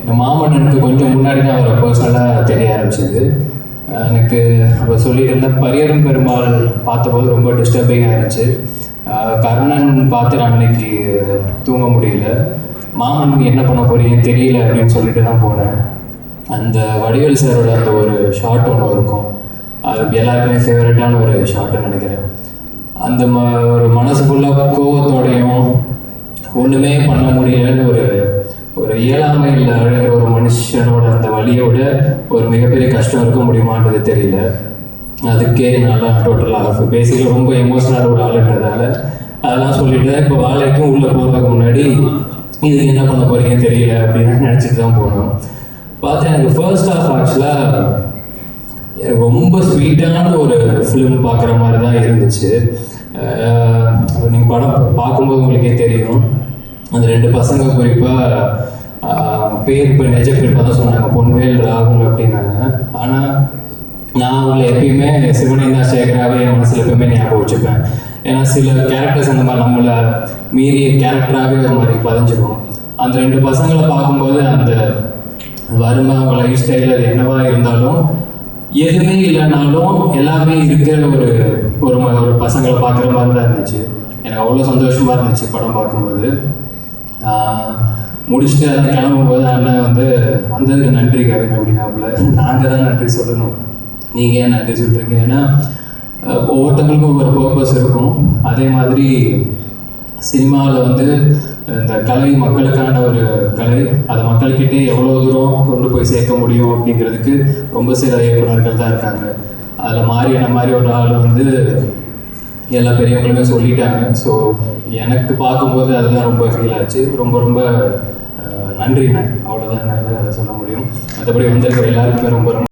எங்கள் மாமன் எனக்கு கொஞ்சம் முன்னாடி தான் அவரை பர்சனலாக தெரிய ஆரம்பிச்சது. எனக்கு அப்போ சொல்லிட்டு இருந்தேன், பரியரும் பெருமாள் பார்த்தபோது ரொம்ப டிஸ்டர்பிங்காக இருந்துச்சு. கர்ணன் பார்த்து நான் அன்னைக்கு தூங்க முடியல. மாமன் என்ன பண்ண போறீங்கன்னு தெரியல அப்படின்னு சொல்லிட்டு தான் போனேன். அந்த வடிவேல் சாரோட அந்த ஒரு ஷார்ட் ஒன்று இருக்கும், அது எல்லாருக்குமே ஃபேவரட்டான ஒரு ஷார்ட்டுன்னு நினைக்கிறேன். அந்த ஒரு மனசுக்குள்ள கோவத்தோடையும் ஒன்றுமே பண்ண முடியலன்னு ஒரு இயலாமையில் அழுகிற ஒரு மனுஷனோட அந்த வழியோட ஒரு மிகப்பெரிய கஷ்டம் இருக்க முடியுமான்றது தெரியல. அதுக்கே நல்லா டோட்டலாக பேசிக்கலாக ரொம்ப எமோஷனலாக ஒரு ஆளுன்றதால அதெல்லாம் சொல்லிட்டு இப்போ வேலைக்கும் உள்ளே போகிறதுக்கு முன்னாடி இதுக்கு என்ன பண்ண போறீங்கன்னு தெரியல அப்படின்னு நினச்சிட்டு தான் போனோம். பார்த்தா எனக்கு ஃபர்ஸ்ட் ஆஃப் ஆக்சுவலாக ரொம்ப ஸ்வீட்டான ஒரு ஃபிலிம் பார்க்குற மாதிரி தான் இருந்துச்சு. நீங்கள் படம் பார்க்கும்போது உங்களுக்கே தெரியும், அந்த ரெண்டு பசங்க குறிப்பாக பேர் இப்போ நிஜ பேர் தான் சொன்னாங்க, பொன்வேல் ராகுல் அப்படின்னாங்க. ஆனால் நான் அவங்களை எப்பயுமே சிவனேந்தா சேகராகவே என் மனசில் எப்பயுமே ஞாபகம் வச்சுப்பேன். ஏன்னா சில கேரக்டர்ஸ் அந்த மாதிரி நம்மளை மீறிய கேரக்டராகவே ஒரு மாதிரி பதிஞ்சிடும். அந்த ரெண்டு பசங்களை பார்க்கும்போது அந்த வறுமை, அவங்க லைஃப் ஸ்டைல் அது என்னவா இருந்தாலும் எதுவுமே இல்லைனாலும் எல்லாமே இருக்கிற ஒரு பசங்களை பார்க்குற மாதிரி தான் இருந்துச்சு. எனக்கு அவ்வளோ சந்தோஷமாக இருந்துச்சு படம் பார்க்கும்போது. முடிச்சுட்டு அதை கிளம்பும்போது அண்ணன் வந்ததுக்கு நன்றி கவின் அப்படின்னாப்புல. நாங்கள் தான் நன்றி சொல்லணும், நீங்கள் ஏன் நன்றி சொல்கிறீங்க? ஏன்னா ஒவ்வொருத்தவங்களுக்கும் ஒரு பர்பஸ் இருக்கும். அதே மாதிரி சினிமாவில் இந்த கலை மக்களுக்கான ஒரு கலை, அதை மக்கள்கிட்டே எவ்வளோ தூரம் கொண்டு போய் சேர்க்க முடியும் அப்படிங்கிறதுக்கு ரொம்ப சில இயக்குநர்கள் தான் இருக்காங்க. அதில் மாறியான மாதிரி ஒரு ஆள் எல்லா பெரியவங்களுமே சொல்லிட்டாங்க. ஸோ எனக்கு பார்க்கும்போது அதுதான் ரொம்ப ஃபீல் ஆச்சு. ரொம்ப ரொம்ப நன்றிண்ணே, அவ்வளோதான் என்னால் சொல்ல முடியும். மற்றபடி வந்திருக்கிற எல்லாருக்குமே ரொம்ப ரொம்ப